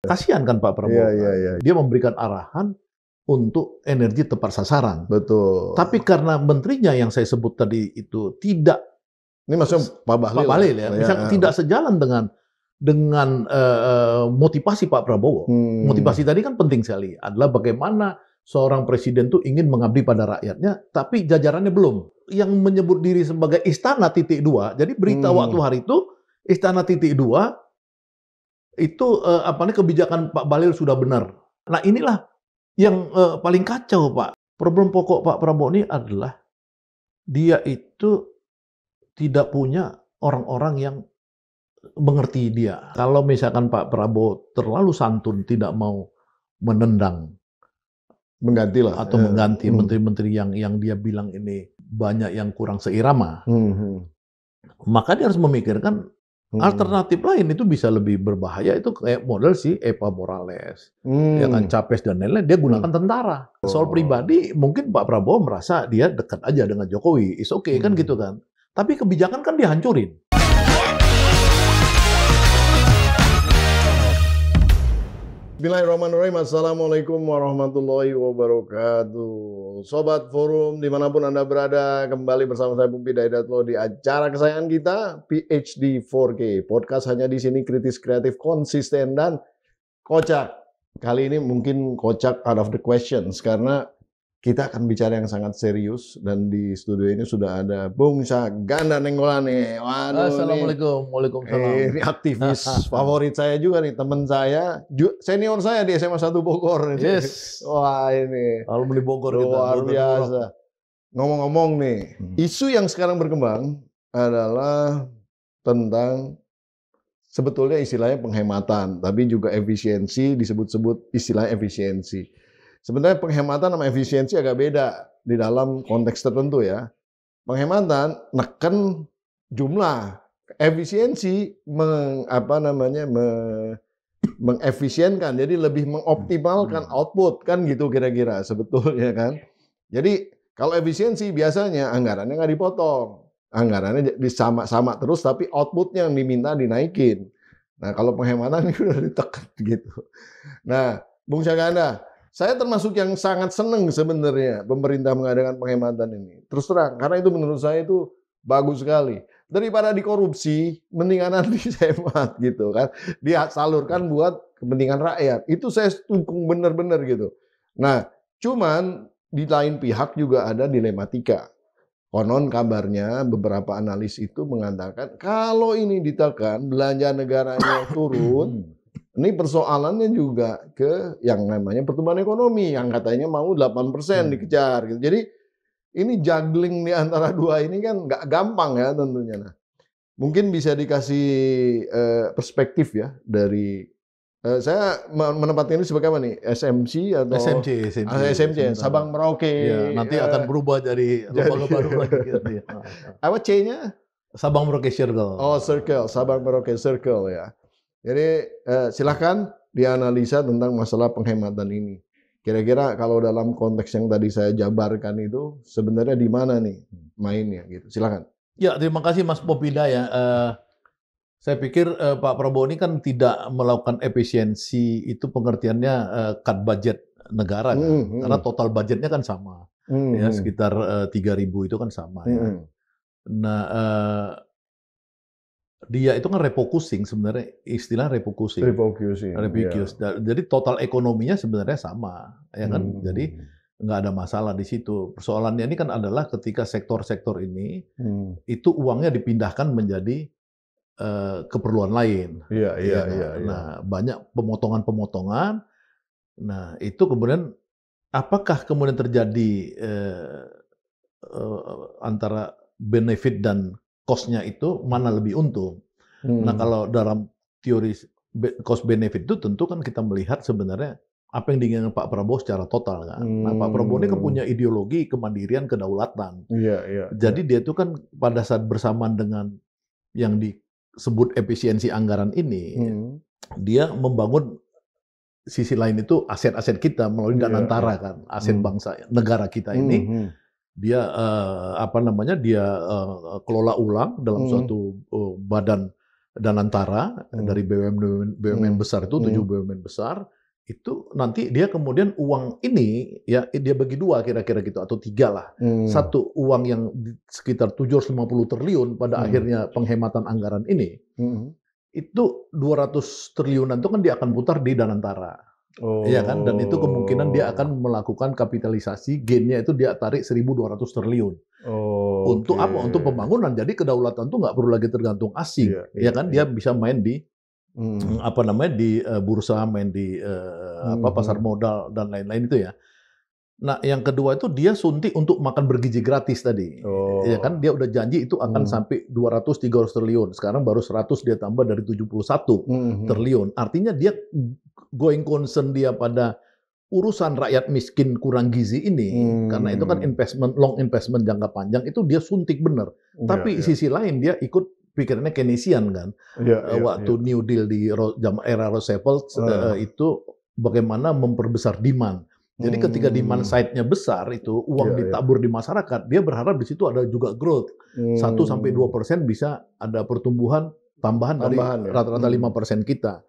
Kasihan kan Pak Prabowo. Iya. Dia memberikan arahan untuk energi tepat sasaran. Betul. Tapi karena menterinya yang saya sebut tadi itu tidak, Ini maksudnya Pak Bahlil ya, misalnya tidak sejalan dengan motivasi Pak Prabowo. Motivasi tadi kan penting sekali, adalah bagaimana seorang presiden tuh ingin mengabdi pada rakyatnya, tapi jajarannya belum. Yang menyebut diri sebagai Istana titik 2, jadi berita waktu hari itu Istana titik 2 itu kebijakan Pak Bahlil sudah benar. Nah inilah yang paling kacau Pak. Problem pokok Pak Prabowo ini adalah dia itu tidak punya orang-orang yang mengerti dia. Kalau misalkan Pak Prabowo terlalu santun, tidak mau menendang, menggantilah atau mengganti menteri-menteri yang dia bilang ini banyak yang kurang seirama, maka dia harus memikirkan alternatif lain. Itu bisa lebih berbahaya, itu kayak model si Eva Morales, ya kan, Capres dan lain-lain, dia gunakan tentara. Soal pribadi mungkin Pak Prabowo merasa dia dekat aja dengan Jokowi, is okay kan gitu kan. Tapi kebijakan kan dihancurin. Bismillahirrahmanirrahim. Assalamualaikum warahmatullahi wabarakatuh. Sobat Forum dimanapun Anda berada, kembali bersama saya Pumpi Daidatlo di acara kesayangan kita, PhD 4K. Podcast hanya di sini kritis, kreatif, konsisten, dan kocak. Kali ini mungkin kocak out of the questions, karena kita akan bicara yang sangat serius, dan di studio ini sudah ada Bung Syahganda Nainggolan. Waduh, Assalamualaikum. Waalaikumsalam. Ini aktivis favorit saya juga nih, teman saya, senior saya di SMA 1 Bogor. Yes. Wah ini. Alumni Bogor kita. Luar biasa. Ngomong-ngomong nih, isu yang sekarang berkembang adalah tentang sebetulnya istilahnya penghematan, tapi juga efisiensi, disebut-sebut istilah efisiensi. Sebenarnya penghematan sama efisiensi agak beda di dalam konteks tertentu ya. Penghematan neken jumlah, efisiensi mengefisienkan, jadi lebih mengoptimalkan output kan gitu kira-kira sebetulnya kan. Jadi kalau efisiensi biasanya anggarannya nggak dipotong, anggarannya sama terus tapi outputnya yang diminta dinaikin. Nah kalau penghematan ini udah ditekan gitu. Nah Bung Syahganda, saya termasuk yang sangat seneng sebenarnya pemerintah mengadakan penghematan ini. Terus terang, karena itu menurut saya itu bagus sekali. Daripada dikorupsi, mendingan nanti hemat gitu kan. Dia salurkan buat kepentingan rakyat. Itu saya dukung benar-benar gitu. Nah, cuman di lain pihak juga ada dilematika. Konon kabarnya beberapa analis itu mengatakan kalau ini ditekan, belanja negaranya turun. Ini persoalannya juga ke yang namanya pertumbuhan ekonomi yang katanya mau 8% dikejar gitu. Jadi ini juggling di antara dua ini kan nggak gampang ya tentunya. Nah, mungkin bisa dikasih perspektif ya dari saya menempatkan ini sebagai apa nih? SMC atau SMC Sabang Merauke. Ya, nanti akan berubah jadi lembaga baru lagi. Apa C-nya? Sabang Merauke Circle. Oh, Circle, Sabang Merauke Circle ya. Jadi silahkan dianalisa tentang masalah penghematan ini. Kira-kira kalau dalam konteks yang tadi saya jabarkan itu sebenarnya di mana nih mainnya gitu. Silahkan. Ya, terima kasih Mas Popida ya. Saya pikir Pak Prabowo ini kan tidak melakukan efisiensi, itu pengertiannya cut budget negara kan. Karena total budgetnya kan sama. Ya, sekitar 3.000 itu kan sama ya. Nah, dia itu kan refocusing sebenarnya, istilah refocusing. Yeah. Jadi total ekonominya sebenarnya sama, ya kan? Jadi nggak ada masalah di situ. Persoalannya ini kan adalah ketika sektor-sektor ini itu uangnya dipindahkan menjadi keperluan lain. Iya. Nah, banyak pemotongan-pemotongan. Nah, itu kemudian apakah kemudian terjadi antara benefit dan cost-nya itu mana lebih untung? Nah, kalau dalam teori cost benefit itu tentu kan kita melihat sebenarnya apa yang diinginkan Pak Prabowo secara total kan. Nah, Pak Prabowo ini kan punya ideologi kemandirian, kedaulatan. Jadi dia itu kan pada saat bersamaan dengan yang disebut efisiensi anggaran ini, dia membangun sisi lain itu aset-aset kita melalui Danantara kan, aset bangsa negara kita ini. Dia dia kelola ulang dalam suatu badan Danantara dari BUMN besar itu 7 BUMN besar itu nanti dia kemudian uang ini ya dia bagi 2 kira-kira gitu atau 3 lah. Satu uang yang sekitar 750 triliun pada akhirnya penghematan anggaran ini. Itu 200 triliunan itu kan dia akan putar di Danantara. Iya kan? Dan itu kemungkinan dia akan melakukan kapitalisasi gain-nya itu dia tarik 1.200 triliun. Untuk apa? Untuk pembangunan. Jadi kedaulatan itu nggak perlu lagi tergantung asing. Ya kan? Dia bisa main di apa namanya di bursa, main di pasar modal dan lain-lain itu ya. Nah, yang kedua itu dia suntik untuk makan bergizi gratis tadi. Ya kan? Dia udah janji itu akan sampai 200-300 triliun. Sekarang baru 100 dia tambah dari 71 triliun. Artinya dia going concern dia pada urusan rakyat miskin kurang gizi ini. Karena itu kan long investment jangka panjang itu dia suntik bener. Tapi sisi lain dia ikut pikirannya Keynesian kan. Waktu New Deal di era Roosevelt itu bagaimana memperbesar demand. Jadi ketika demand side-nya besar itu uang ditabur di masyarakat, dia berharap di situ ada juga growth. 1-2% bisa ada pertumbuhan tambahan dari rata-rata 5% kita.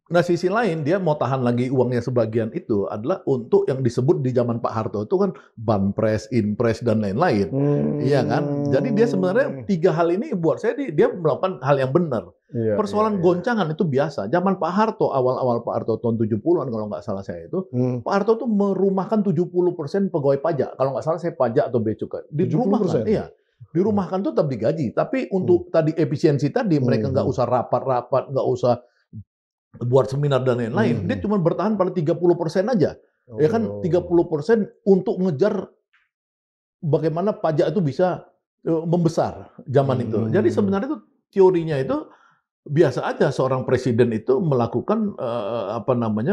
Nah, sisi lain dia mau tahan lagi uangnya sebagian itu adalah untuk yang disebut di zaman Pak Harto itu kan banpres, inpres dan lain-lain. Iya kan? Jadi dia sebenarnya 3 hal ini buat saya dia melakukan hal yang benar. Persoalan goncangan itu biasa. Zaman Pak Harto, awal-awal Pak Harto tahun 70-an kalau nggak salah saya itu, Pak Harto itu merumahkan 70% pegawai pajak. Kalau nggak salah saya pajak atau bea cukai. Dirumahkan, iya. Dirumahkan itu tetap digaji. Tapi untuk tadi efisiensi tadi, mereka nggak usah rapat-rapat, nggak usah buat seminar dan lain-lain, dia cuma bertahan pada 30% aja. Ya kan 30% untuk ngejar bagaimana pajak itu bisa membesar zaman itu. Jadi sebenarnya itu teorinya itu biasa aja seorang presiden itu melakukan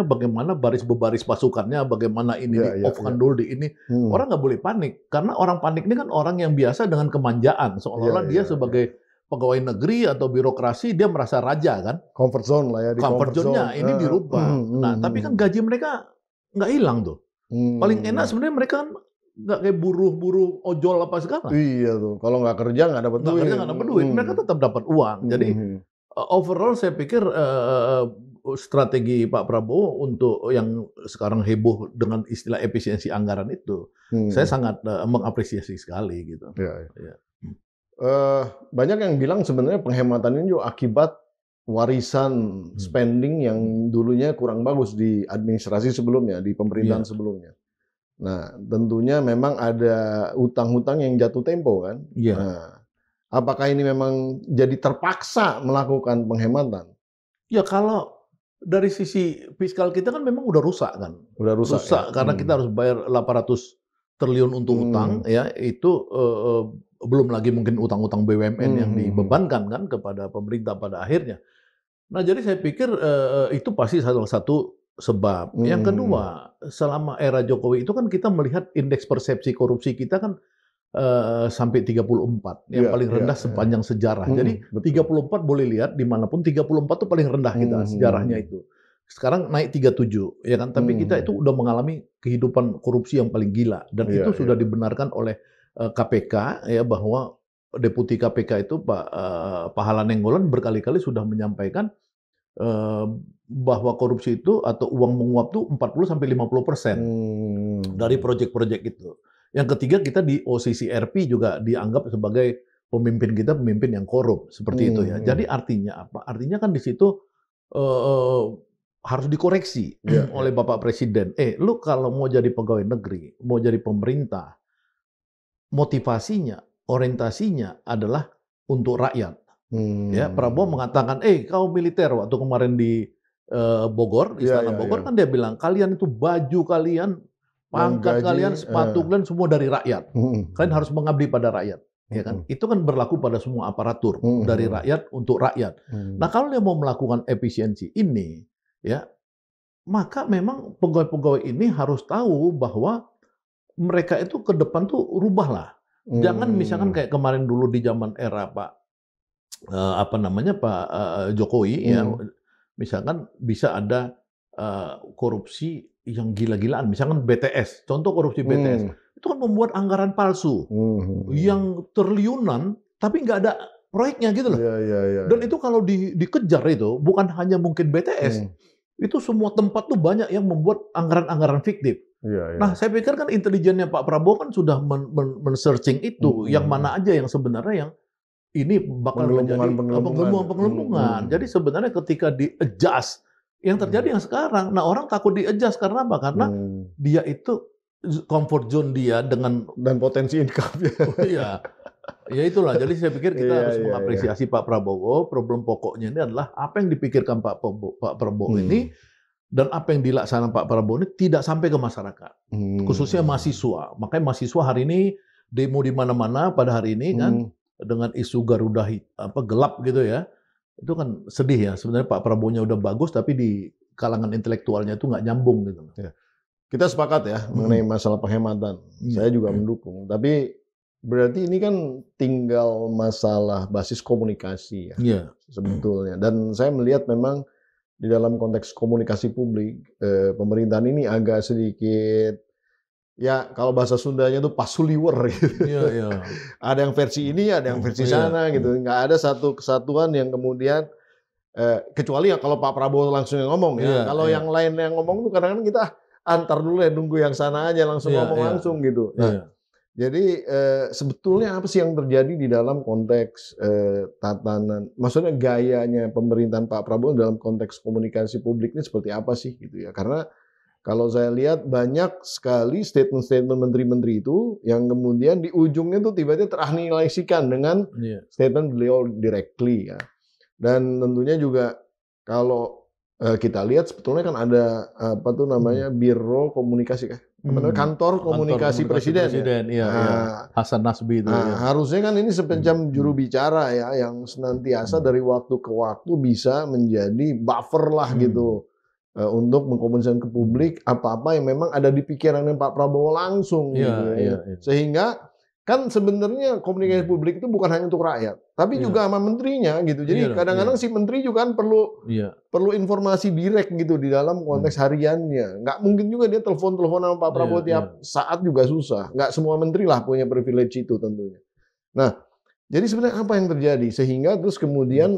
bagaimana baris berbaris pasukannya, bagaimana ini di-off-kan dulu di ini. Orang nggak boleh panik karena orang panik ini kan orang yang biasa dengan kemanjaan seolah-olah dia sebagai pegawai negeri atau birokrasi dia merasa raja kan, comfort zone lah ya, di comfort zone-nya ini dirubah. Nah, tapi kan gaji mereka nggak hilang tuh. Paling enak sebenarnya mereka kan nggak kayak buruh-buruh ojol apa segala. Iya tuh, kalau nggak kerja nggak dapat duit. Nggak dapat duit, mereka tetap dapat uang. Jadi overall saya pikir strategi Pak Prabowo untuk yang sekarang heboh dengan istilah efisiensi anggaran itu, saya sangat mengapresiasi sekali gitu. Ya. Banyak yang bilang sebenarnya penghematan ini juga akibat warisan spending yang dulunya kurang bagus di administrasi sebelumnya, di pemerintahan sebelumnya. Nah, tentunya memang ada utang-utang yang jatuh tempo kan. Nah, apakah ini memang jadi terpaksa melakukan penghematan? Ya kalau dari sisi fiskal kita kan memang udah rusak kan. Udah rusak karena kita harus bayar 800 triliun untuk utang ya itu belum lagi mungkin utang-utang BUMN yang dibebankan kan kepada pemerintah pada akhirnya. Nah, jadi saya pikir itu pasti salah satu sebab. Yang kedua, selama era Jokowi itu kan kita melihat indeks persepsi korupsi kita kan sampai 34, yang paling rendah sepanjang sejarah. Jadi 34 boleh lihat dimanapun 34 itu paling rendah kita sejarahnya itu. Sekarang naik 37, ya kan? Tapi kita itu udah mengalami kehidupan korupsi yang paling gila dan itu sudah dibenarkan oleh KPK ya bahwa Deputi KPK itu Pak Hala Nainggolan berkali-kali sudah menyampaikan bahwa korupsi itu atau uang menguap itu 40-50% dari proyek-proyek itu. Yang ketiga kita di OCCRP juga dianggap sebagai pemimpin yang korup seperti itu ya. Jadi artinya apa? Artinya kan di situ harus dikoreksi oleh Bapak Presiden. Lu kalau mau jadi pegawai negeri, mau jadi pemerintah, motivasinya, orientasinya adalah untuk rakyat. Ya, Prabowo mengatakan, kau militer waktu kemarin di Bogor, Istana Bogor kan dia bilang, kalian itu baju kalian, pangkat kalian, sepatu kalian semua dari rakyat. Kalian harus mengabdi pada rakyat. Ya kan? Itu kan berlaku pada semua aparatur dari rakyat untuk rakyat. Nah, kalau dia mau melakukan efisiensi ini, ya, maka memang pegawai-pegawai ini harus tahu bahwa mereka itu ke depan tuh rubahlah. Jangan misalkan kayak kemarin dulu di zaman era Pak Jokowi ya, misalkan bisa ada korupsi yang gila-gilaan, misalkan BTS, contoh korupsi BTS, itu kan membuat anggaran palsu yang triliunan, tapi nggak ada proyeknya gitu loh. Iya. Dan itu kalau dikejar itu bukan hanya mungkin BTS, itu semua tempat tuh banyak yang membuat anggaran-anggaran fiktif. Iya. Nah, saya pikir kan intelijennya Pak Prabowo kan sudah men-searching itu, yang mana aja yang sebenarnya yang ini bakal menjadi penggelembungan. Jadi sebenarnya ketika di-adjust, yang terjadi yang sekarang. Nah, orang takut di-adjust karena apa? Karena dia itu comfort zone dia dengan dan potensi income-nya. Iya. Ya itulah. Jadi saya pikir kita harus mengapresiasi Pak Prabowo. Problem pokoknya ini adalah apa yang dipikirkan Pak Prabowo ini dan apa yang dilaksanakan Pak Prabowo ini tidak sampai ke masyarakat, khususnya mahasiswa. Makanya mahasiswa hari ini demo di mana-mana pada hari ini kan dengan isu Garuda gelap gitu ya. Itu kan sedih ya. Sebenarnya Pak Prabowo-nya udah bagus, tapi di kalangan intelektualnya itu nggak nyambung gitu. Ya. Kita sepakat ya mengenai masalah penghematan. Saya juga mendukung. Tapi berarti ini kan tinggal masalah basis komunikasi ya sebetulnya. Dan saya melihat memang di dalam konteks komunikasi publik, pemerintahan ini agak sedikit, ya kalau bahasa Sundanya itu pasuliwer gitu. Ada yang versi ini, ada yang versi sana gitu. Nggak ada satu kesatuan yang kemudian, kecuali ya kalau Pak Prabowo langsung yang ngomong ya. Kalau yang lain yang ngomong tuh kadang-kadang kita antar dulu ya, nunggu yang sana aja langsung ngomong langsung gitu. Nah, jadi sebetulnya apa sih yang terjadi di dalam konteks tatanan, maksudnya gayanya pemerintahan Pak Prabowo dalam konteks komunikasi publik ini seperti apa sih gitu ya? Karena kalau saya lihat banyak sekali statement-statement menteri-menteri itu yang kemudian di ujungnya tuh tiba-tiba teranilasikan dengan statement beliau directly ya. Dan tentunya juga kalau kita lihat sebetulnya kan ada apa tuh namanya Biro Komunikasi Kantor Komunikasi Presiden ya. Hasan Nasbi itu. Harusnya kan ini semacam juru bicara ya yang senantiasa dari waktu ke waktu bisa menjadi buffer lah gitu untuk mengkomunikasikan ke publik apa-apa yang memang ada di pikirannya Pak Prabowo langsung gitu ya. Sehingga kan sebenarnya komunikasi publik itu bukan hanya untuk rakyat, tapi juga sama menterinya gitu. Jadi kadang-kadang si menteri juga kan perlu informasi direct gitu di dalam konteks hariannya. Nggak mungkin juga dia telepon sama Pak Prabowo tiap saat juga susah. Nggak semua menteri lah punya privilege itu tentunya. Nah, jadi sebenarnya apa yang terjadi sehingga terus kemudian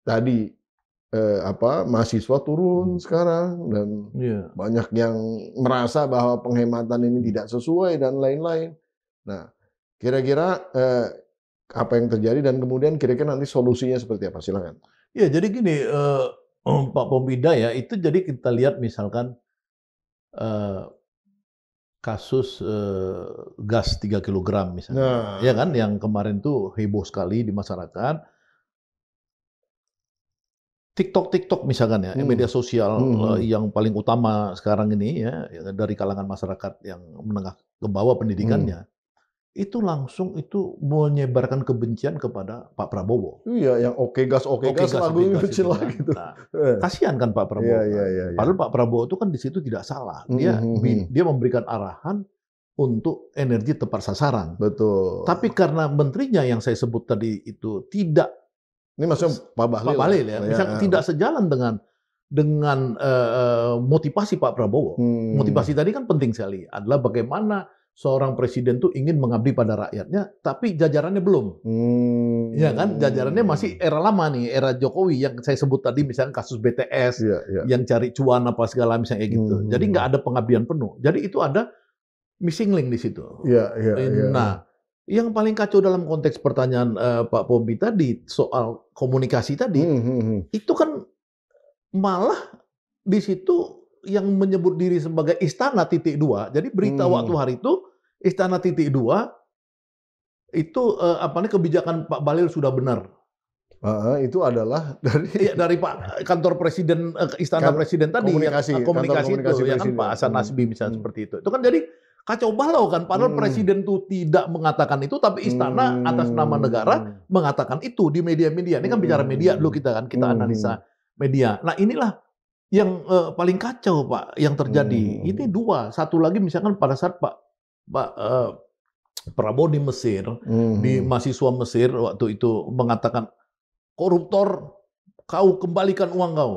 tadi mahasiswa turun sekarang dan banyak yang merasa bahwa penghematan ini tidak sesuai dan lain-lain. Nah, kira-kira apa yang terjadi dan kemudian kira-kira nanti solusinya seperti apa? Silakan. Ya, jadi gini, Pak Pombida ya, itu jadi kita lihat misalkan kasus gas 3 kg misalnya. Ya kan, yang kemarin tuh heboh sekali di masyarakat. TikTok misalkan ya, media sosial yang paling utama sekarang ini ya, dari kalangan masyarakat yang menengah ke bawah pendidikannya. Itu langsung itu menyebarkan kebencian kepada Pak Prabowo. Iya, yang oke gas lagunya kecil lah gitu. Nah, kasihan kan Pak Prabowo. Padahal Pak Prabowo itu kan di situ tidak salah. Dia memberikan arahan untuk energi tepat sasaran. Betul. Tapi karena menterinya yang saya sebut tadi itu tidak, ini maksudnya Pak Bahlil ya, misalnya tidak sejalan dengan motivasi Pak Prabowo. Motivasi tadi kan penting sekali, adalah bagaimana seorang presiden tuh ingin mengabdi pada rakyatnya, tapi jajarannya belum. Ya kan, jajarannya masih era lama nih, era Jokowi yang saya sebut tadi, misalnya kasus BTS, yang cari cuan apa segala misalnya gitu. Jadi nggak ada pengabdian penuh. Jadi itu ada missing link di situ. Nah, yang paling kacau dalam konteks pertanyaan Pak Pombi tadi soal komunikasi tadi, itu kan malah di situ yang menyebut diri sebagai Istana titik 2. Jadi berita waktu hari itu Istana titik 2 itu kebijakan Pak Bahlil sudah benar. Itu adalah dari Pak kantor presiden Istana Presiden tadi komunikasi itu ya kan Pak Hasan Nasbi misalnya seperti itu. Itu kan jadi kacau balau kan. Padahal presiden itu tidak mengatakan itu, tapi Istana atas nama negara mengatakan itu di media-media. Ini kan bicara media dulu kita analisa media. Nah, inilah yang paling kacau Pak yang terjadi. Ini dua. Satu lagi misalkan pada saat Pak Prabowo di Mesir, di mahasiswa Mesir waktu itu mengatakan, koruptor, kau kembalikan uang kau.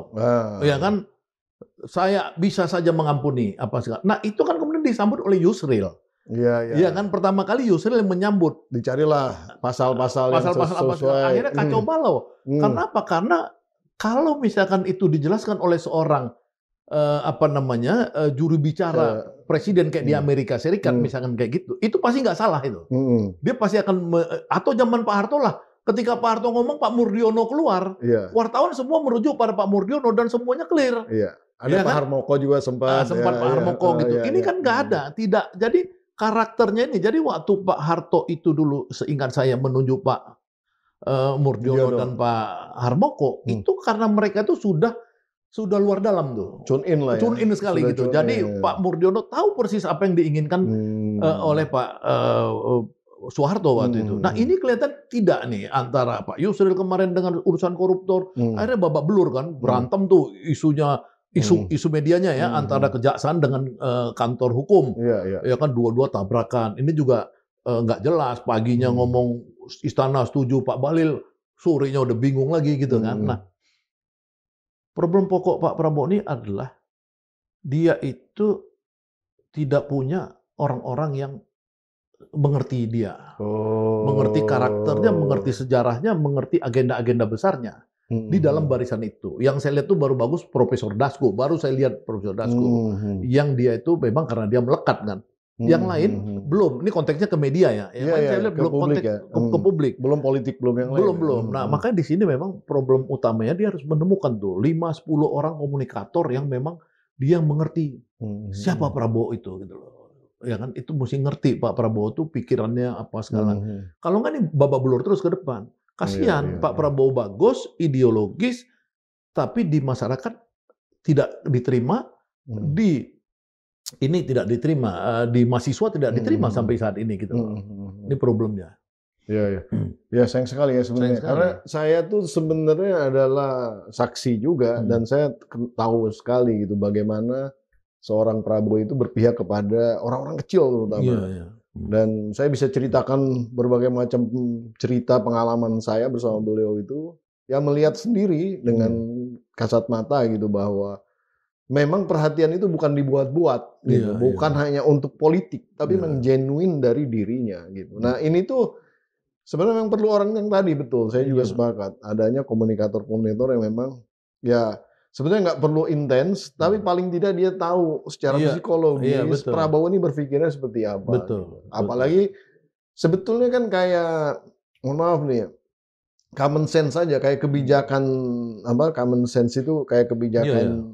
Ya kan, saya bisa saja mengampuni apa segala. Nah, itu kan kemudian disambut oleh Yusril. Iya kan pertama kali Yusril yang menyambut. Dicarilah pasal-pasal yang sesuai. Akhirnya kacau balau. Karena apa? Karena kalau misalkan itu dijelaskan oleh seorang juru bicara presiden kayak di Amerika Serikat misalkan kayak gitu, itu pasti nggak salah itu. Dia pasti akan atau zaman Pak Harto lah, ketika Pak Harto ngomong Pak Murdiono keluar, wartawan semua merujuk pada Pak Murdiono dan semuanya clear. Ada Pak Harmoko juga sempat Pak Harmoko gitu. Ini kan nggak ada, tidak. Jadi karakternya ini. Jadi waktu Pak Harto itu dulu, seingat saya menunjuk Pak Murdiono dan Pak Harmoko, itu karena mereka itu sudah luar dalam tuh. Tune in lah ya. Tune in sekali sudah gitu. Jadi Pak Murdiono tahu persis apa yang diinginkan oleh Pak Soeharto waktu itu. Nah ini kelihatan tidak nih antara Pak Yusril kemarin dengan urusan koruptor. Akhirnya babak belur kan. Berantem tuh isunya. Isu medianya ya antara kejaksaan dengan kantor hukum. Ya kan dua-dua tabrakan. Ini juga nggak jelas. Paginya ngomong istana setuju Pak Bahlil. Sorenya udah bingung lagi gitu kan. Nah problem pokok Pak Prabowo ini adalah dia itu tidak punya orang-orang yang mengerti dia, mengerti karakternya, mengerti sejarahnya, mengerti agenda-agenda besarnya di dalam barisan itu. Yang saya lihat tuh baru bagus Profesor Dasko, baru saya lihat Profesor Dasko, yang dia itu memang karena dia melekat kan. Yang lain belum. Ini konteksnya ke media ya. Saya lihat belum konteks ke publik. Belum politik, belum yang lain. Belum. Nah, makanya di sini memang problem utamanya dia harus menemukan tuh 5-10 orang komunikator yang memang dia mengerti siapa Prabowo itu gitu loh. Ya kan itu mesti ngerti Pak Prabowo tuh pikirannya apa segala. Kalau nggak nih babak belur terus ke depan. Kasihan Pak Prabowo bagus, ideologis, tapi di masyarakat tidak diterima, ini tidak diterima, di mahasiswa tidak diterima sampai saat ini gitu. Ini problemnya. Ya sayang sekali ya sebenarnya. Karena saya tuh sebenarnya adalah saksi juga dan saya tahu sekali gitu bagaimana seorang Prabowo itu berpihak kepada orang-orang kecil terutama. Dan saya bisa ceritakan berbagai macam cerita pengalaman saya bersama beliau itu, yang melihat sendiri dengan kasat mata gitu bahwa memang perhatian itu bukan dibuat-buat, gitu. Bukan hanya untuk politik, tapi memang genuine dari dirinya, gitu. Nah ini tuh sebenarnya memang perlu orang yang tadi betul. Saya juga sepakat adanya komunikator-komunikator yang memang ya sebenarnya nggak perlu intens, tapi paling tidak dia tahu secara psikologis Prabowo ini berpikirnya seperti apa. Gitu. Apalagi sebetulnya kan kayak, mohon maaf nih. Common sense saja kayak kebijakan common sense itu kayak kebijakan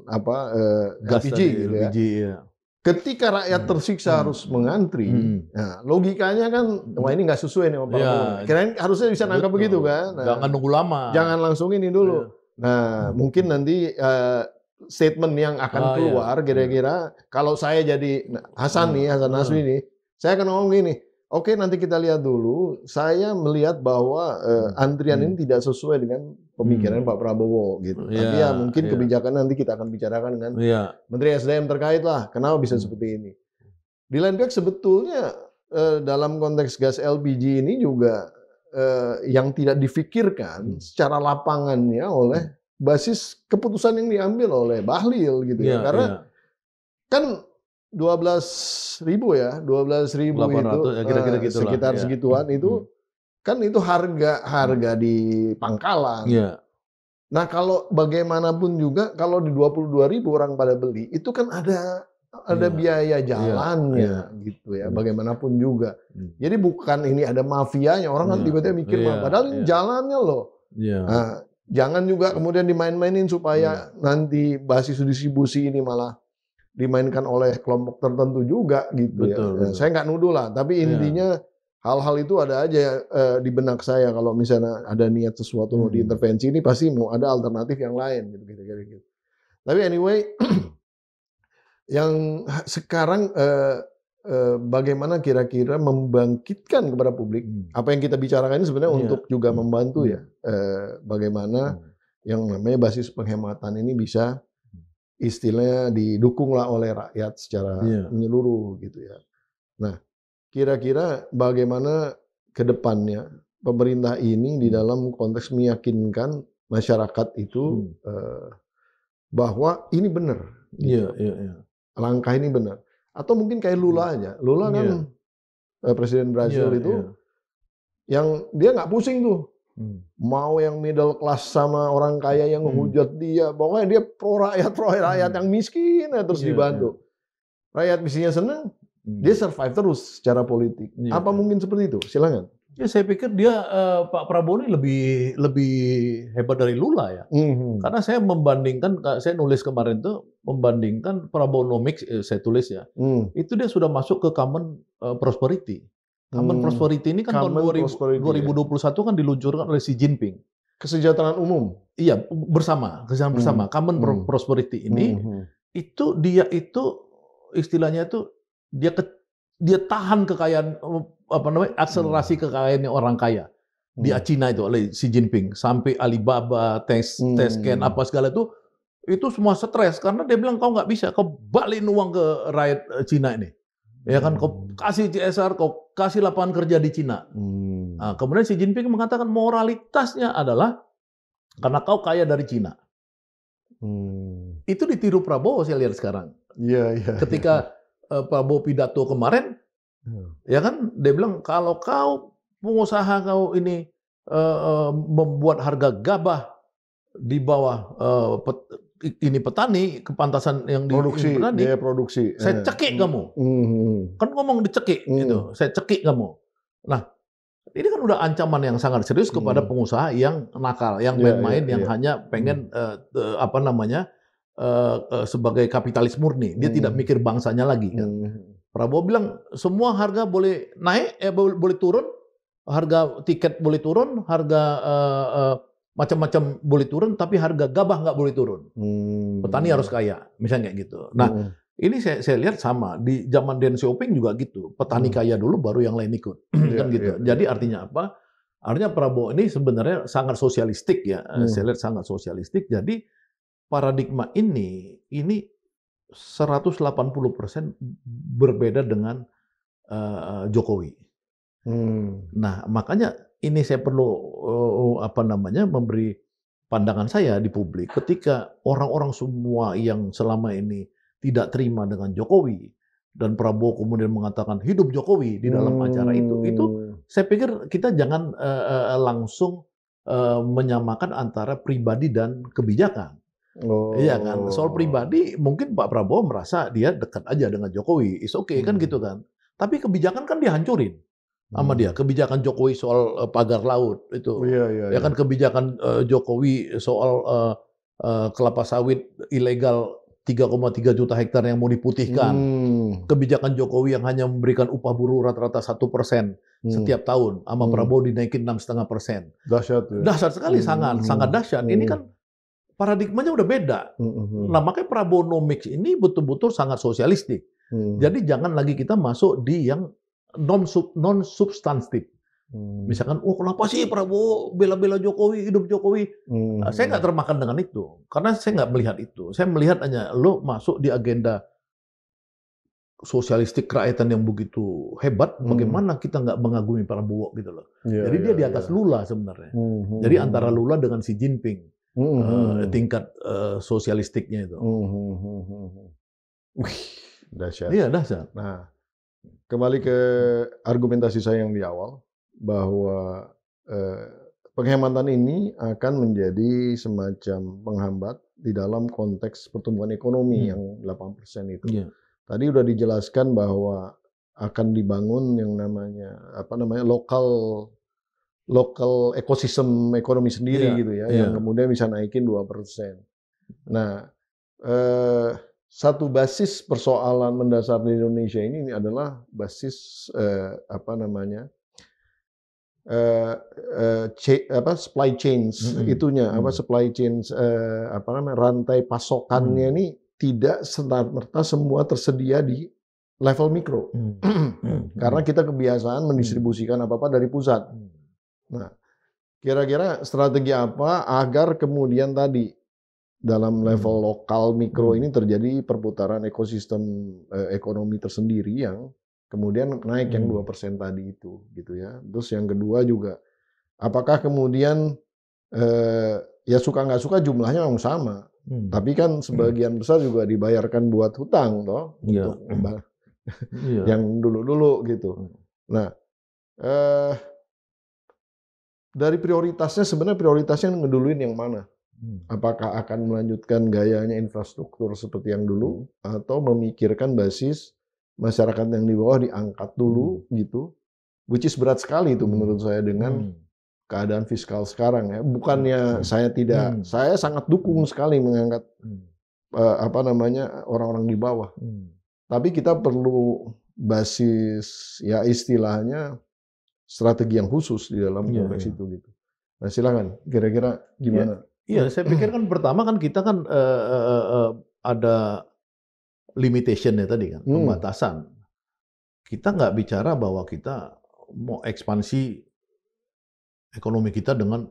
LPG gitu ya. Ketika rakyat tersiksa harus mengantri, nah logikanya kan wah ini nggak sesuai nih sama Prabowo. Kirain harusnya bisa nangkap begitu kan. Nah, jangan nunggu lama. Jangan langsung ini dulu. Nah mungkin nanti statement yang akan keluar kira-kira kalau saya jadi Hasan Naswi nih, saya akan ngomong gini. Oke, nanti kita lihat dulu. Saya melihat bahwa antrian ini tidak sesuai dengan pemikiran Pak Prabowo gitu. Tapi ya mungkin kebijakan nanti kita akan bicarakan dengan Menteri SDM terkait lah. Kenapa bisa seperti ini? Di lain pihak sebetulnya dalam konteks gas LPG ini juga yang tidak difikirkan secara lapangannya oleh basis keputusan yang diambil oleh Bahlil gitu ya. Karena kan 12.000 ya, 12.000 itu kira-kira gitulah, sekitar segituan itu kan itu harga di pangkalan. Nah kalau bagaimanapun juga kalau di 22.000 orang pada beli itu kan ada biaya jalannya gitu ya. Bagaimanapun juga. Jadi bukan ini ada mafianya orang kan tiba-tiba mikir padahal ini jalannya loh. Nah, jangan juga kemudian dimain-mainin supaya nanti basis distribusi ini malah dimainkan oleh kelompok tertentu juga gitu. Betul. Saya nggak nuduh lah, tapi intinya hal-hal itu ada aja di benak saya kalau misalnya ada niat sesuatu mau diintervensi ini pasti mau ada alternatif yang lain gitu. Tapi anyway, yang sekarang bagaimana kira-kira membangkitkan kepada publik apa yang kita bicarakan ini sebenarnya untuk juga membantu ya bagaimana yang namanya basis penghematan ini bisa istilahnya didukunglah oleh rakyat secara menyeluruh gitu ya. Nah, kira-kira bagaimana ke depannya pemerintah ini di dalam konteks meyakinkan masyarakat itu bahwa ini benar. Gitu. Langkah ini benar. Atau mungkin kayak Lula aja. Lula kan Presiden Brazil itu, yang dia nggak pusing tuh. Mau yang middle class sama orang kaya yang menghujat dia, pokoknya dia pro rakyat yang miskin ya terus dibantu. Rakyat miskinnya senang, dia survive terus secara politik. Apa mungkin seperti itu? Silakan. Ya saya pikir dia Pak Prabowo ini lebih hebat dari Lula ya. Karena saya membandingkan, saya nulis kemarin tuh membandingkan Prabowonomics, saya tulis ya. Itu dia sudah masuk ke Common Prosperity. Common Prosperity ini kan tahun 2021 kan diluncurkan oleh Xi Jinping. Kesejahteraan umum. Iya, kesejahteraan bersama. Common Prosperity ini itu dia itu istilahnya itu dia tahan kekayaan akselerasi kekayaan orang kaya di Cina itu oleh Xi Jinping sampai Alibaba, Tencent apa segala itu semua stres karena dia bilang kau nggak bisa, kau balikin uang ke rakyat Cina ini, ya kan, kau kasih CSR, kau kasih lapangan kerja di Cina. Nah, kemudian Xi Jinping mengatakan moralitasnya adalah karena kau kaya dari Cina. Itu ditiru Prabowo saya lihat sekarang. Ketika Prabowo pidato kemarin, ya kan, dia bilang kalau kau pengusaha kau ini membuat harga gabah di bawah ini petani, kepantasan yang produksi, petani, biaya produksi, saya cekik kamu. Kan ngomong dicekik gitu, saya cekik kamu. Nah, ini kan udah ancaman yang sangat serius kepada pengusaha yang nakal, yang main-main, yang hanya pengen sebagai kapitalis murni, dia tidak mikir bangsanya lagi kan. Prabowo bilang semua harga boleh naik, boleh turun, harga tiket boleh turun, harga macam-macam boleh turun, tapi harga gabah nggak boleh turun. Petani harus kaya, misalnya kayak gitu. Nah, ini saya lihat sama di zaman Deng Xiaoping juga gitu. Petani kaya dulu, baru yang lain ikut, kan gitu. Jadi artinya apa? Artinya Prabowo ini sebenarnya sangat sosialistik ya. Saya lihat sangat sosialistik. Jadi paradigma ini 180% berbeda dengan Jokowi. Nah, makanya ini saya perlu memberi pandangan saya di publik ketika orang-orang semua yang selama ini tidak terima dengan Jokowi dan Prabowo kemudian mengatakan hidup Jokowi di dalam acara itu saya pikir kita jangan langsung menyamakan antara pribadi dan kebijakan. Iya kan, soal pribadi mungkin Pak Prabowo merasa dia dekat aja dengan Jokowi, is okay kan gitu kan. Tapi kebijakan kan dihancurin sama dia. Kebijakan Jokowi soal pagar laut itu, ya kan, kebijakan Jokowi soal kelapa sawit ilegal 3,3 juta hektar yang mau diputihkan. Kebijakan Jokowi yang hanya memberikan upah buruh rata-rata 1% setiap tahun, sama Prabowo dinaikin 6,5%. Dahsyat. Dahsyat sekali, sangat dahsyat. Ini kan paradigmanya udah beda. Nah, makanya Prabowonomics ini betul-betul sangat sosialistik. Jadi jangan lagi kita masuk di yang non-substantif. Misalkan, kenapa sih Prabowo bela-bela Jokowi, hidup Jokowi? Saya nggak termakan dengan itu. Karena saya nggak melihat itu. Saya melihat hanya lo masuk di agenda sosialistik kerakyatan yang begitu hebat, bagaimana kita nggak mengagumi Prabowo gitu loh. Jadi dia di atas Lula sebenarnya. Jadi antara Lula dengan Xi Jinping. Tingkat sosialistiknya itu. Wih, dahsyat. Iya, dahsyat. Nah, kembali ke argumentasi saya yang di awal bahwa penghematan ini akan menjadi semacam penghambat di dalam konteks pertumbuhan ekonomi yang 8% itu. Tadi udah dijelaskan bahwa akan dibangun yang namanya lokal ekosistem ekonomi sendiri gitu ya, yang kemudian bisa naikin 2%. Nah, satu basis persoalan mendasar di Indonesia ini adalah basis supply chains itunya, supply chains rantai pasokannya ini tidak serta-merta semua tersedia di level mikro. Karena kita kebiasaan mendistribusikan apa-apa dari pusat. Nah, kira-kira strategi apa agar kemudian tadi dalam level lokal mikro ini terjadi perputaran ekosistem ekonomi tersendiri yang kemudian naik yang 2% tadi itu, gitu ya. Terus yang kedua juga, apakah kemudian ya suka nggak suka jumlahnya memang sama, tapi kan sebagian besar juga dibayarkan buat hutang, toh, untuk yang dulu-dulu gitu. Nah, eh, dari prioritasnya sebenarnya prioritasnya ngeduluin yang mana? Apakah akan melanjutkan gayanya infrastruktur seperti yang dulu atau memikirkan basis masyarakat yang di bawah diangkat dulu gitu, which is berat sekali itu menurut saya dengan keadaan fiskal sekarang ya. Bukannya saya sangat dukung sekali mengangkat orang-orang di bawah. Tapi kita perlu basis ya istilahnya strategi yang khusus di dalam konteks itu gitu. Nah silakan, kira-kira gimana? Iya, saya pikir kan pertama kan kita kan ada limitation-nya tadi kan, pembatasan. Kita nggak bicara bahwa kita mau ekspansi ekonomi kita dengan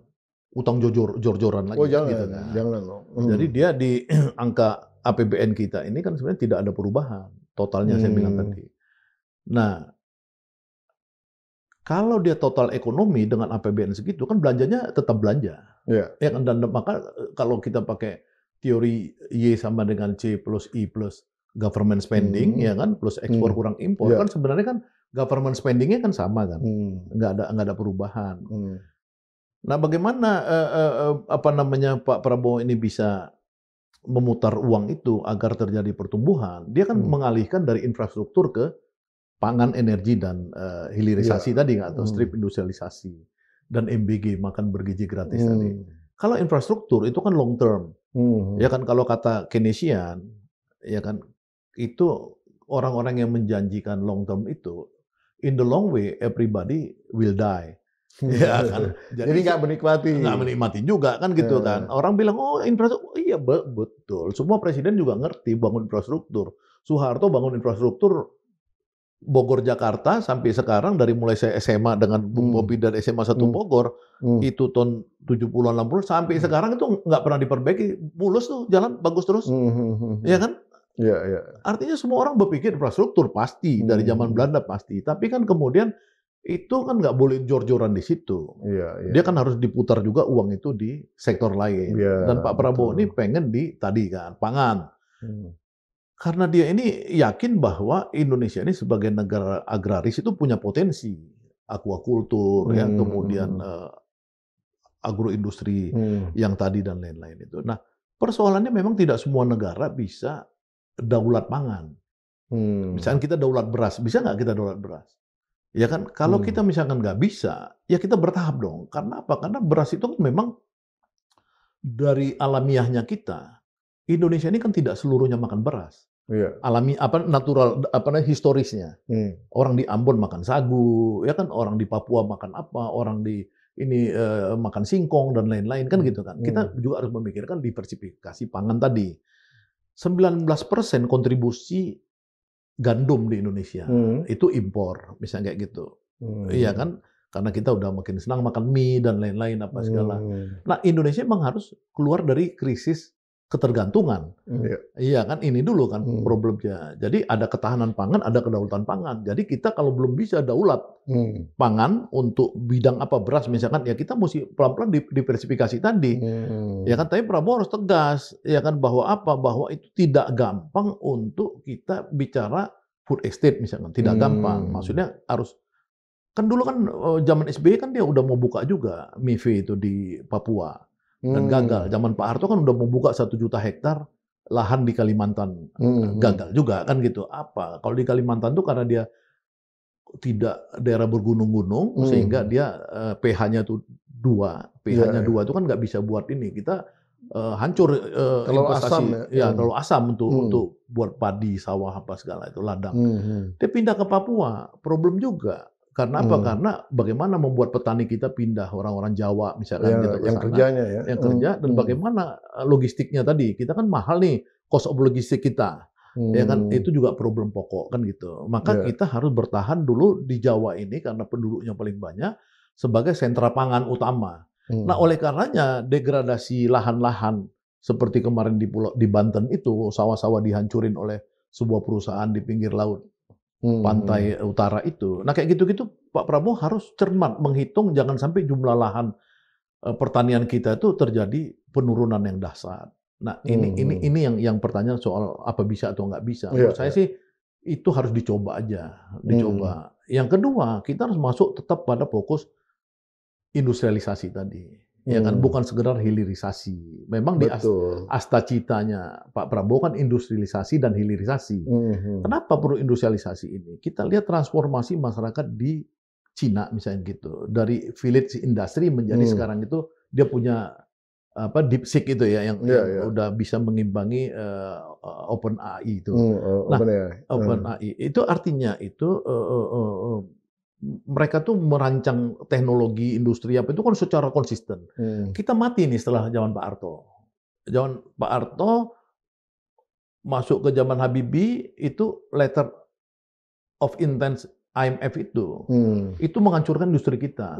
utang jor-joran lagi. Oh jangan, gitu kan. jangan. Jadi dia di angka APBN kita ini kan sebenarnya tidak ada perubahan totalnya saya bilang tadi. Nah, kalau dia total ekonomi dengan APBN segitu kan belanjanya tetap belanja. Yeah. Ya kan, dan maka kalau kita pakai teori Y sama dengan C plus I plus government spending ya kan plus ekspor kurang impor kan sebenarnya kan government spendingnya kan sama kan. Nggak ada perubahan. Nah, bagaimana Pak Prabowo ini bisa memutar uang itu agar terjadi pertumbuhan? Dia kan mengalihkan dari infrastruktur ke pangan, energi, dan hilirisasi tadi, atau strip industrialisasi, dan MBG, makan bergizi gratis tadi. Kalau infrastruktur itu kan long term, ya kan, kalau kata Keynesian, ya kan, itu orang-orang yang menjanjikan long term itu, in the long way everybody will die. Ya kan, jadi nggak menikmati juga kan gitu kan. Orang bilang oh infrastruktur, iya betul. Semua presiden juga ngerti bangun infrastruktur. Soeharto bangun infrastruktur Bogor Jakarta sampai sekarang dari mulai saya SMA dengan Bung Bobi dan SMA 1 Bogor itu tahun 70-an 60 sampai sekarang itu nggak pernah diperbaiki, mulus tuh jalan bagus terus. Ya kan? Iya. Artinya semua orang berpikir infrastruktur pasti dari zaman Belanda pasti, tapi kan kemudian itu kan nggak boleh jor-joran di situ. Dia kan harus diputar juga uang itu di sektor lain. Dan Pak Prabowo ini pengen di tadi kan pangan. Karena dia ini yakin bahwa Indonesia ini sebagai negara agraris itu punya potensi aquaculture, ya, kemudian agroindustri yang tadi dan lain-lain itu. Nah, persoalannya memang tidak semua negara bisa daulat pangan. Misalkan kita daulat beras, bisa nggak kita daulat beras? Ya kan, kalau kita misalkan nggak bisa, ya kita bertahap dong. Karena apa? Karena beras itu kan memang dari alamiahnya kita, Indonesia ini kan tidak seluruhnya makan beras. Alami natural historisnya. Orang di Ambon makan sagu, ya kan, orang di Papua makan apa, orang di ini makan singkong dan lain-lain kan gitu kan. Kita juga harus memikirkan diversifikasi pangan tadi. 19% kontribusi gandum di Indonesia itu impor, misalnya kayak gitu. Iya kan? Karena kita udah makin senang makan mie dan lain-lain apa segala. Nah, Indonesia memang harus keluar dari krisis ketergantungan. Iya kan, ini dulu kan problemnya. Jadi ada ketahanan pangan, ada kedaulatan pangan. Jadi kita kalau belum bisa daulat pangan untuk bidang apa beras misalkan, ya kita mesti pelan-pelan diversifikasi tadi. Ya kan, tapi Prabowo harus tegas, ya kan, bahwa apa? Bahwa itu tidak gampang untuk kita bicara food estate misalkan, tidak gampang. Maksudnya harus kan dulu kan zaman SBY kan dia udah mau buka juga MIFE itu di Papua. Dan gagal. Zaman Pak Harto kan udah membuka 1 juta hektar lahan di Kalimantan. Gagal juga kan gitu. Apa? Kalau di Kalimantan tuh karena dia tidak daerah bergunung-gunung, sehingga dia pH-nya tuh 2. pH-nya 2 itu kan nggak bisa buat ini. Kita hancur investasi. Terlalu asam untuk buat padi, sawah, apa segala itu, ladang. Dia pindah ke Papua. Problem juga. Karena apa? Karena bagaimana membuat petani kita pindah, orang-orang Jawa misalkan gitu ke yang sana, kerjanya ya. Yang kerja, dan bagaimana logistiknya tadi. Kita kan mahal nih cost of logistik kita. Ya kan, itu juga problem pokok kan gitu. Maka kita harus bertahan dulu di Jawa ini karena penduduknya paling banyak sebagai sentra pangan utama. Nah, oleh karenanya degradasi lahan-lahan seperti kemarin di Banten itu, sawah-sawah dihancurin oleh sebuah perusahaan di pinggir laut pantai utara itu. Nah, kayak gitu-gitu Pak Prabowo harus cermat menghitung jangan sampai jumlah lahan pertanian kita itu terjadi penurunan yang dahsyat. Nah, ini yang pertanyaan soal apa bisa atau nggak bisa. Menurut saya sih itu harus dicoba aja, dicoba. Yang kedua, kita harus masuk tetap pada fokus industrialisasi tadi. Ya kan, bukan sekedar hilirisasi. Memang di astacitanya Pak Prabowo kan industrialisasi dan hilirisasi. Kenapa perlu industrialisasi ini? Kita lihat transformasi masyarakat di Cina misalnya gitu. Dari village industry menjadi sekarang itu dia punya DeepSeek itu ya yang udah bisa mengimbangi OpenAI itu. Nah, OpenAI itu artinya itu mereka tuh merancang teknologi industri apa itu kan secara konsisten. Kita mati nih setelah zaman Pak Harto. Zaman Pak Harto masuk ke zaman Habibie itu letter of intent IMF itu menghancurkan industri kita.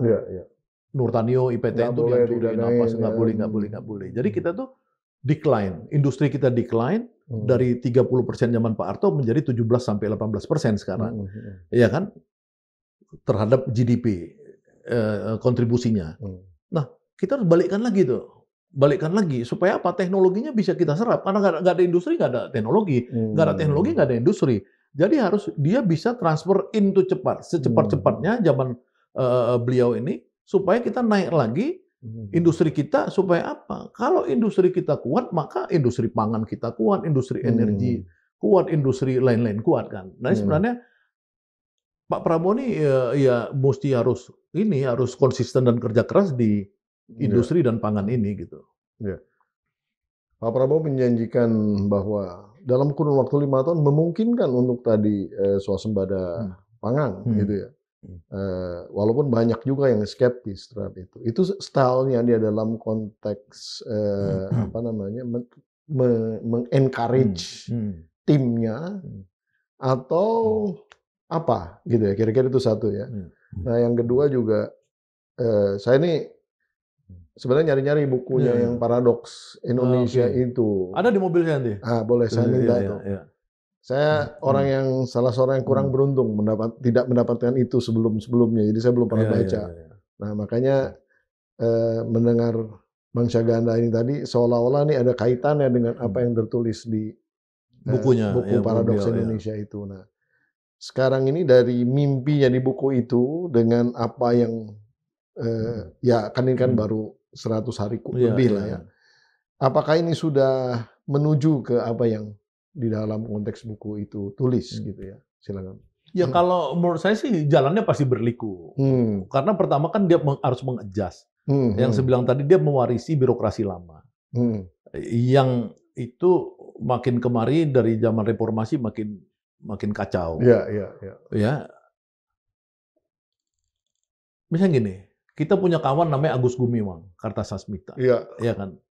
Nurtanio, IPTN itu dihancurin, nggak boleh. Jadi kita tuh decline, industri kita decline dari 30% zaman Pak Harto menjadi 17-18% sekarang, ya kan? Terhadap GDP kontribusinya. Nah, kita harus balikkan lagi supaya apa? Teknologinya bisa kita serap karena nggak ada industri, nggak ada teknologi, nggak ada teknologi, nggak ada industri. Jadi harus dia bisa transfer into secepat-cepatnya zaman beliau ini supaya kita naik lagi industri kita supaya apa? Kalau industri kita kuat maka industri pangan kita kuat, industri energi kuat, industri lain-lain kuat kan. Nah sebenarnya Pak Prabowo ini ya mesti harus konsisten dan kerja keras di industri dan pangan ini gitu. Ya. Pak Prabowo menjanjikan bahwa dalam kurun waktu 5 tahun memungkinkan untuk tadi swasembada pangan gitu ya. Walaupun banyak juga yang skeptis terhadap itu. Itu stylenya dia dalam konteks mengencourage timnya atau apa gitu ya, kira-kira itu satu ya. Nah yang kedua juga saya ini sebenarnya nyari-nyari bukunya yang Paradoks Indonesia itu. Ada di mobil saya nanti. Boleh saya minta tuh. Saya orang yang salah seorang yang kurang beruntung tidak mendapatkan itu sebelumnya, jadi saya belum pernah baca. Nah makanya mendengar Bang Syahganda ini tadi seolah-olah nih ada kaitannya dengan apa yang tertulis di buku Paradoks Indonesia itu. Nah sekarang ini dari mimpinya di buku itu dengan apa yang ini kan baru 100 hari lebih lah ya. Apakah ini sudah menuju ke apa yang di dalam konteks buku itu tulis gitu ya? Silakan. Ya kalau menurut saya sih jalannya pasti berliku. Karena pertama kan dia harus mengadjust. Yang saya bilang tadi dia mewarisi birokrasi lama. Yang itu makin kemari dari zaman reformasi makin kacau. Ya. Misalnya gini, kita punya kawan namanya Agus Gumiwang Kartasasmita. Iya kan?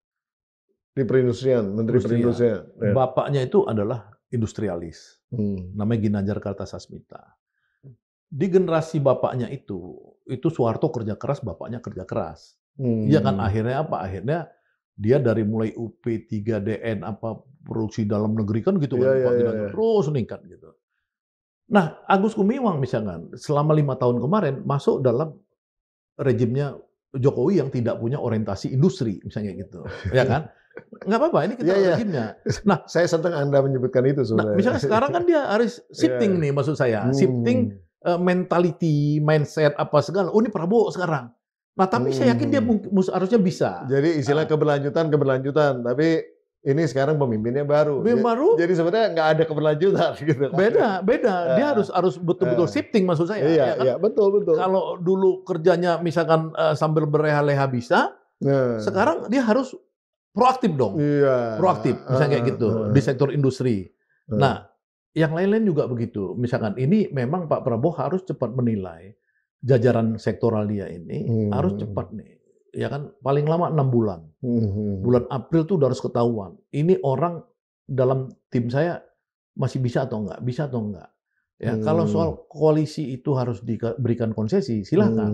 Di perindustrian, Menteri Perindustrian. Bapaknya itu adalah industrialis. Namanya Ginanjar Kartasasmita. Di generasi bapaknya itu Soeharto kerja keras, bapaknya kerja keras. Iya kan akhirnya apa? Akhirnya dia dari mulai UP 3DN produksi dalam negeri kan gitu kan terus meningkat gitu. Nah, Agus Gumiwang misalkan selama 5 tahun kemarin masuk dalam rejimnya Jokowi yang tidak punya orientasi industri misalnya gitu. Ya kan? Nggak apa-apa, ini kita rejimnya. Nah, saya senang Anda menyebutkan itu sebenarnya. Nah, misalnya sekarang kan dia harus shifting nih maksud saya. Shifting mentality, mindset apa segala. Oh, ini Prabowo sekarang. Nah, tapi saya yakin dia harusnya bisa. Jadi istilah keberlanjutan, tapi ini sekarang pemimpinnya baru. Jadi sebenarnya nggak ada keberlanjutan gitu. Beda. Dia harus betul-betul shifting maksud saya. Iya, betul. Kalau dulu kerjanya misalkan sambil berleha-leha bisa, sekarang dia harus proaktif dong. Proaktif, misalnya kayak gitu di sektor industri. Nah, yang lain-lain juga begitu. Misalkan ini memang Pak Prabowo harus cepat menilai jajaran sektoral dia ini harus cepat nih. Ya kan paling lama 6 bulan. Bulan April tuh udah harus ketahuan. Ini orang dalam tim saya masih bisa atau enggak? Bisa atau enggak? Ya, kalau soal koalisi itu harus diberikan konsesi, silahkan.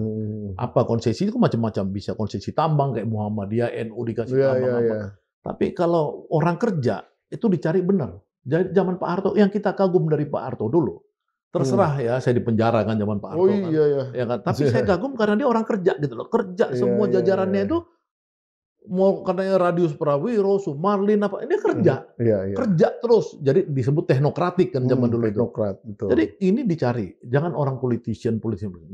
Apa konsesi itu macam-macam, bisa konsesi tambang kayak Muhammadiyah, NU dikasih tambang apa. Tapi kalau orang kerja itu dicari benar. Jadi zaman Pak Harto yang kita kagum dari Pak Harto dulu. Terserah ya, saya di penjara kan zaman Pak Harto kan. Ya kan. Tapi saya kagum karena dia orang kerja gitu loh. Kerja semua jajarannya itu mau katanya Radius Prawiro, Sumarlin apa, ini kerja. Iya. Kerja terus. Jadi disebut teknokratik kan zaman dulu itu. Teknokrat, betul. Jadi ini dicari, jangan orang politician.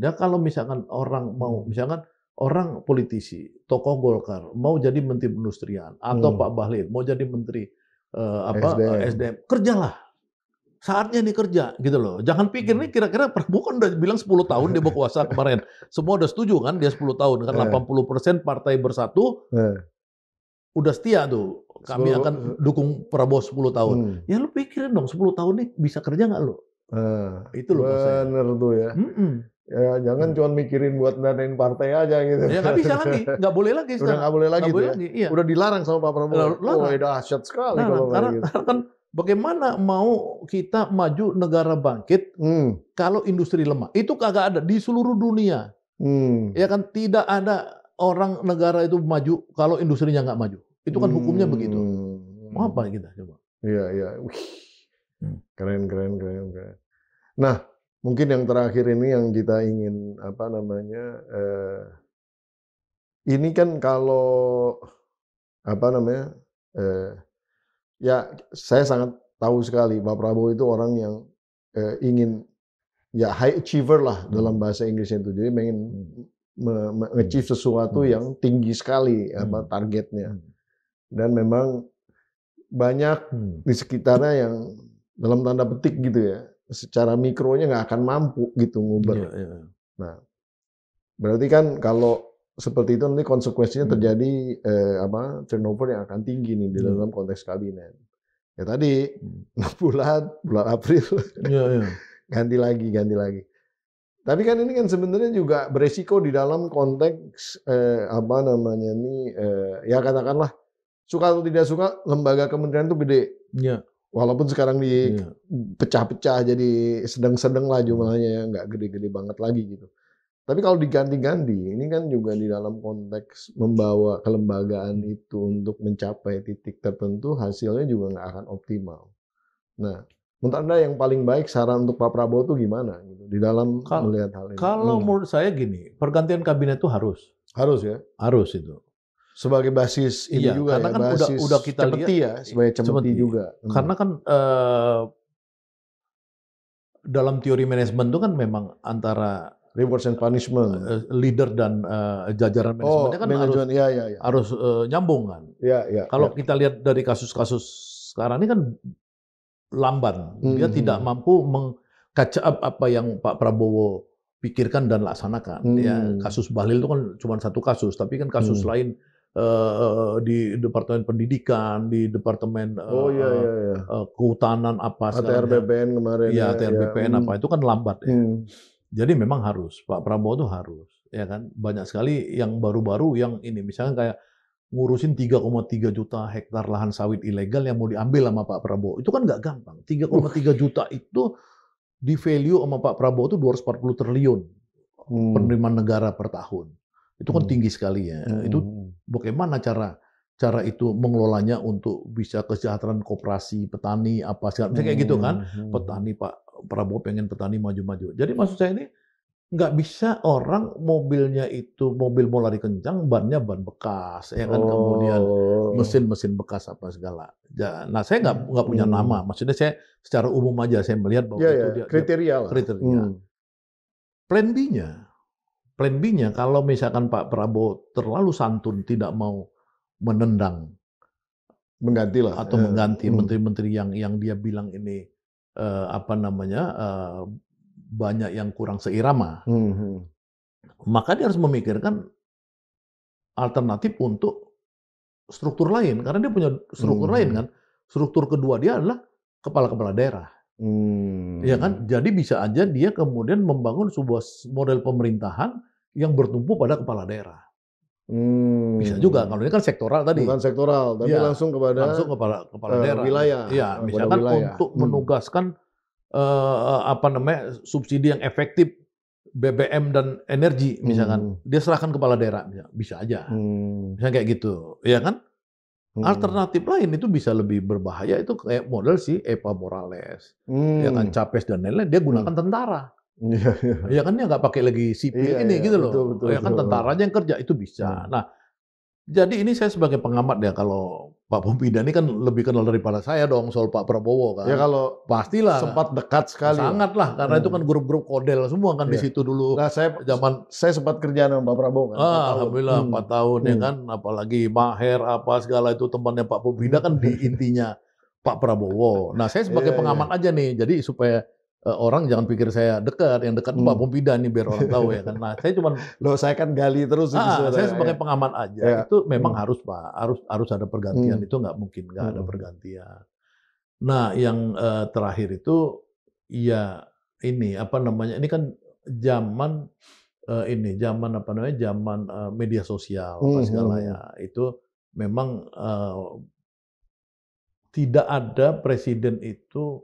Ya kalau misalkan orang mau, misalkan orang politisi, tokoh Golkar mau jadi menteri perindustrian atau Pak Bahlil mau jadi menteri SDM, kerjalah. Saatnya nih kerja gitu loh. Jangan pikir nih kira-kira Prabowo kan udah bilang 10 tahun dia berkuasa kemarin. Semua udah setuju kan dia 10 tahun kan 80% partai bersatu udah setia tuh. Kami akan dukung Prabowo 10 tahun. Ya lu pikirin dong 10 tahun nih bisa kerja nggak lu? Itu loh bener tuh ya. Ya jangan cuma mikirin buat danain partai aja gitu. Ya nggak bisa lagi, nggak boleh lagi. Udah nggak boleh lagi, iya. Udah dilarang sama Pak Prabowo. Oh, dahsyat sekali kalau karena gitu. kan bagaimana mau kita maju negara bangkit kalau industri lemah? Itu kagak ada di seluruh dunia. Ya kan tidak ada orang negara itu maju kalau industrinya nggak maju. Itu kan hukumnya begitu. Mau apa kita coba? Iya. Keren. Nah, mungkin yang terakhir ini yang kita ingin ini kan kalau ya saya sangat tahu sekali Pak Prabowo itu orang yang ingin ya high achiever lah dalam bahasa Inggrisnya itu. Jadi ingin mengachieve sesuatu yang tinggi sekali targetnya. Dan memang banyak di sekitarnya yang dalam tanda petik gitu ya, secara mikronya nggak akan mampu gitu nguber. Nah, berarti kan kalau seperti itu nanti konsekuensinya terjadi turnover yang akan tinggi nih di dalam konteks kabinet. Ya tadi 6 bulan April ganti lagi. Tapi kan ini kan sebenarnya juga beresiko di dalam konteks ya katakanlah suka atau tidak suka lembaga kementerian itu gede. Walaupun sekarang dipecah-pecah jadi sedang-sedang lah jumlahnya ya nggak gede-gede banget lagi gitu. Tapi kalau diganti-ganti, ini kan juga di dalam konteks membawa kelembagaan itu untuk mencapai titik tertentu, hasilnya juga nggak akan optimal. Nah, menurut Anda yang paling baik saran untuk Pak Prabowo itu gimana gitu, di dalam melihat hal ini? Kalau menurut saya gini, pergantian kabinet itu harus. Harus ya? Harus itu. Sebagai basis ini juga karena ya, kan basis udah kita lihat ya, sebagai cemeti juga. Karena kan dalam teori manajemen itu kan memang antara rewards and punishment, leader dan jajaran manajemennya kan harus nyambung kan. Kalau kita lihat dari kasus-kasus sekarang ini kan lamban, dia tidak mampu meng-catch up apa yang Pak Prabowo pikirkan dan laksanakan. Ya, kasus Bahlil itu kan cuma satu kasus, tapi kan kasus lain di Departemen Pendidikan, di Departemen Kehutanan apa ATR BPN kemarin. Iya, ATR BPN apa itu kan lambat ya. Jadi memang harus, Pak Prabowo itu harus, ya kan. Banyak sekali yang baru-baru yang ini, misalnya kayak ngurusin 3,3 juta hektar lahan sawit ilegal yang mau diambil sama Pak Prabowo. Itu kan nggak gampang. 3,3 juta itu di value sama Pak Prabowo itu 240 triliun penerimaan negara per tahun. Itu kan tinggi sekali ya. Itu bagaimana cara itu mengelolanya untuk bisa kesejahteraan koperasi, petani, apa segala misalnya kayak gitu kan. Petani Pak Prabowo pengen petani maju-maju. Jadi maksud saya ini nggak bisa orang mobilnya itu mobil mau lari kencang, bannya ban bekas, ya kan, kemudian mesin bekas apa segala. Nah saya nggak punya nama, maksudnya saya secara umum aja saya melihat bahwa itu dia kriteria. Plan B-nya kalau misalkan Pak Prabowo terlalu santun tidak mau menendang, mengganti menteri-menteri yang dia bilang ini banyak yang kurang seirama, maka dia harus memikirkan alternatif untuk struktur lain, karena dia punya struktur lain kan. Struktur kedua dia adalah kepala-kepala daerah, ya kan. Jadi bisa aja dia kemudian membangun sebuah model pemerintahan yang bertumpu pada kepala daerah. Bisa juga, kalau ini kan sektoral tadi. Bukan sektoral, tapi langsung kepada kepala daerah. Wilayah. Ya, misalkan untuk menugaskan subsidi yang efektif BBM dan energi, misalkan dia serahkan kepala daerah, bisa aja. Misalnya kayak gitu, ya kan? Alternatif lain itu bisa lebih berbahaya, itu kayak model si Evo Morales, ya kan, Capres dan lain-lain, dia gunakan tentara. Ya kan, dia nggak pakai lagi sipil gitu loh. Betul, ya kan, tentaranya yang kerja itu bisa. Nah, Jadi ini saya sebagai pengamat ya, kalau Pak Pompida ini kan lebih kenal daripada saya dong soal Pak Prabowo Ya kan. kalau Pastilah, sempat dekat sekali lah. sangat lah, karena itu kan grup-grup kodel semua kan di Iya. situ dulu Nah, zaman. saya sempat kerja sama Pak Prabowo kan 4 tahun. Alhamdulillah 4 tahun ya kan, apalagi Maher apa segala itu temannya Pak Pompida kan di intinya Pak Prabowo. Nah saya sebagai Iya, pengamat aja nih, jadi supaya orang jangan pikir saya dekat, yang dekat tuh Pak Pompida nih biar orang tahu ya kan. Nah saya cuman Loh, saya kan gali terus itu saya sebenarnya. sebagai pengamat aja, Ya. itu memang harus Pak, harus ada pergantian, itu nggak mungkin nggak ada pergantian. Nah yang terakhir itu ya ini apa namanya, ini kan zaman zaman apa namanya, zaman media sosial apa segala ya. Itu memang tidak ada presiden itu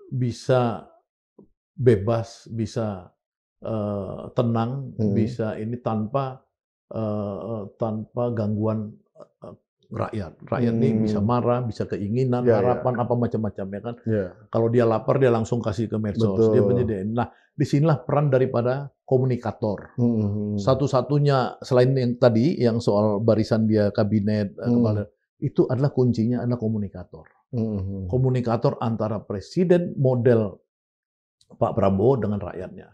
bisa bebas, bisa tenang, bisa ini tanpa gangguan rakyat. Rakyat ini bisa marah, bisa keinginan, harapan apa macam-macam ya kan. Kalau dia lapar dia langsung kasih ke medsos, dia menyediakan. Nah, disinilah peran daripada komunikator. Satu-satunya selain yang tadi yang soal barisan dia kabinet kepala, itu adalah kuncinya adalah komunikator. Komunikator antara presiden model Pak Prabowo dengan rakyatnya.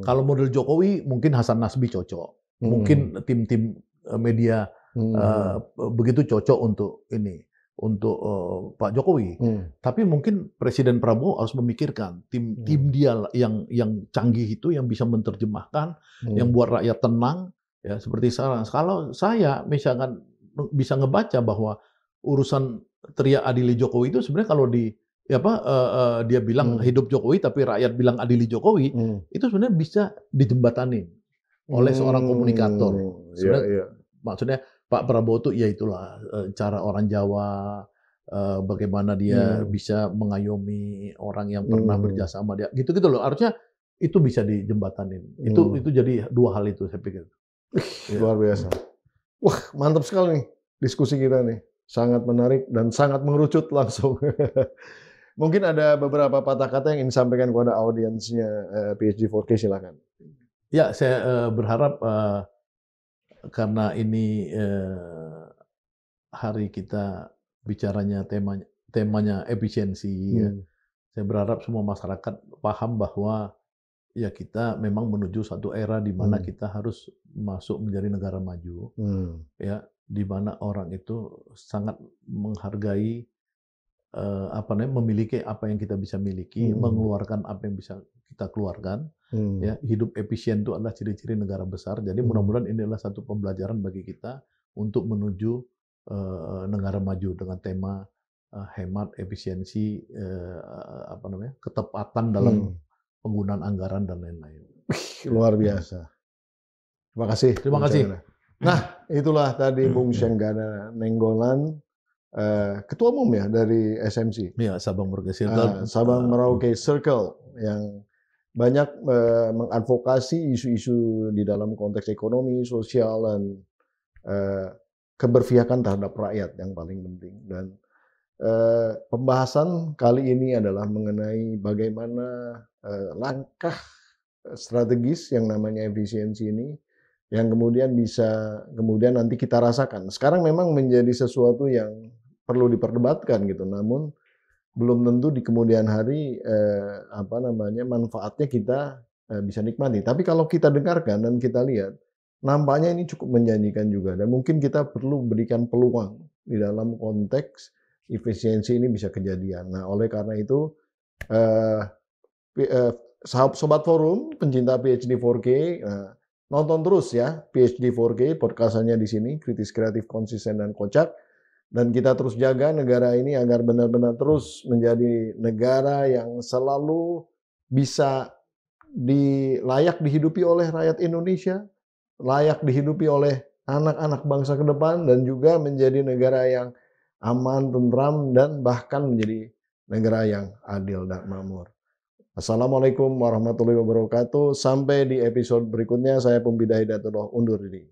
Kalau model Jokowi mungkin Hasan Nasbi cocok, mungkin tim-tim media begitu cocok untuk ini, untuk Pak Jokowi. Tapi mungkin Presiden Prabowo harus memikirkan tim dia yang canggih itu, yang bisa menerjemahkan, yang buat rakyat tenang, ya seperti sekarang. Kalau saya misalkan bisa ngebaca bahwa urusan teriak adili Jokowi itu sebenarnya kalau dia bilang hidup Jokowi tapi rakyat bilang adili Jokowi, itu sebenarnya bisa dijembatanin oleh seorang komunikator. Sebenarnya maksudnya Pak Prabowo itu ya itulah cara orang Jawa, bagaimana dia bisa mengayomi orang yang pernah berjasa sama dia, gitu-gitu loh. Harusnya itu bisa dijembatanin. Itu jadi dua hal itu saya pikir. Luar biasa. Wah, mantap sekali nih diskusi kita nih. Sangat menarik dan sangat mengerucut langsung. Mungkin ada beberapa patah kata yang ingin disampaikan kepada audiensnya PhD 4K, silakan. Ya, saya berharap karena ini hari kita bicaranya temanya efisiensi, ya. Saya berharap semua masyarakat paham bahwa ya kita memang menuju satu era di mana kita harus masuk menjadi negara maju, ya, di mana orang itu sangat menghargai memiliki apa yang kita bisa miliki, mengeluarkan apa yang bisa kita keluarkan. Ya, hidup efisien itu adalah ciri-ciri negara besar. Jadi mudah-mudahan ini adalah satu pembelajaran bagi kita untuk menuju negara maju dengan tema hemat, efisiensi, ketepatan dalam penggunaan anggaran dan lain-lain. Luar biasa. Terima kasih. Terima kasih. Nah, itulah tadi Bung Syenggana Nainggolan, Ketua Umum ya dari SMC. Iya, Sabang Merauke Circle. Sabang Merauke Circle yang banyak mengadvokasi isu-isu di dalam konteks ekonomi, sosial, dan keberpihakan terhadap rakyat yang paling penting. Dan pembahasan kali ini adalah mengenai bagaimana langkah strategis yang namanya efisiensi ini, yang kemudian nanti kita rasakan. Sekarang memang menjadi sesuatu yang perlu diperdebatkan gitu, namun belum tentu di kemudian hari manfaatnya kita bisa nikmati. Tapi kalau kita dengarkan dan kita lihat, nampaknya ini cukup menjanjikan juga, dan mungkin kita perlu berikan peluang di dalam konteks efisiensi ini bisa kejadian. Nah, oleh karena itu Sobat Forum, pencinta PhD 4K, nonton terus ya PhD 4K, podcastannya di sini, kritis, kreatif, konsisten, dan kocak. Dan kita terus jaga negara ini agar benar-benar terus menjadi negara yang selalu bisa layak dihidupi oleh rakyat Indonesia, layak dihidupi oleh anak-anak bangsa ke depan, dan juga menjadi negara yang aman, tentram, dan bahkan menjadi negara yang adil dan makmur. Assalamualaikum warahmatullahi wabarakatuh. Sampai di episode berikutnya, saya Pompida Hidayatullah undur diri.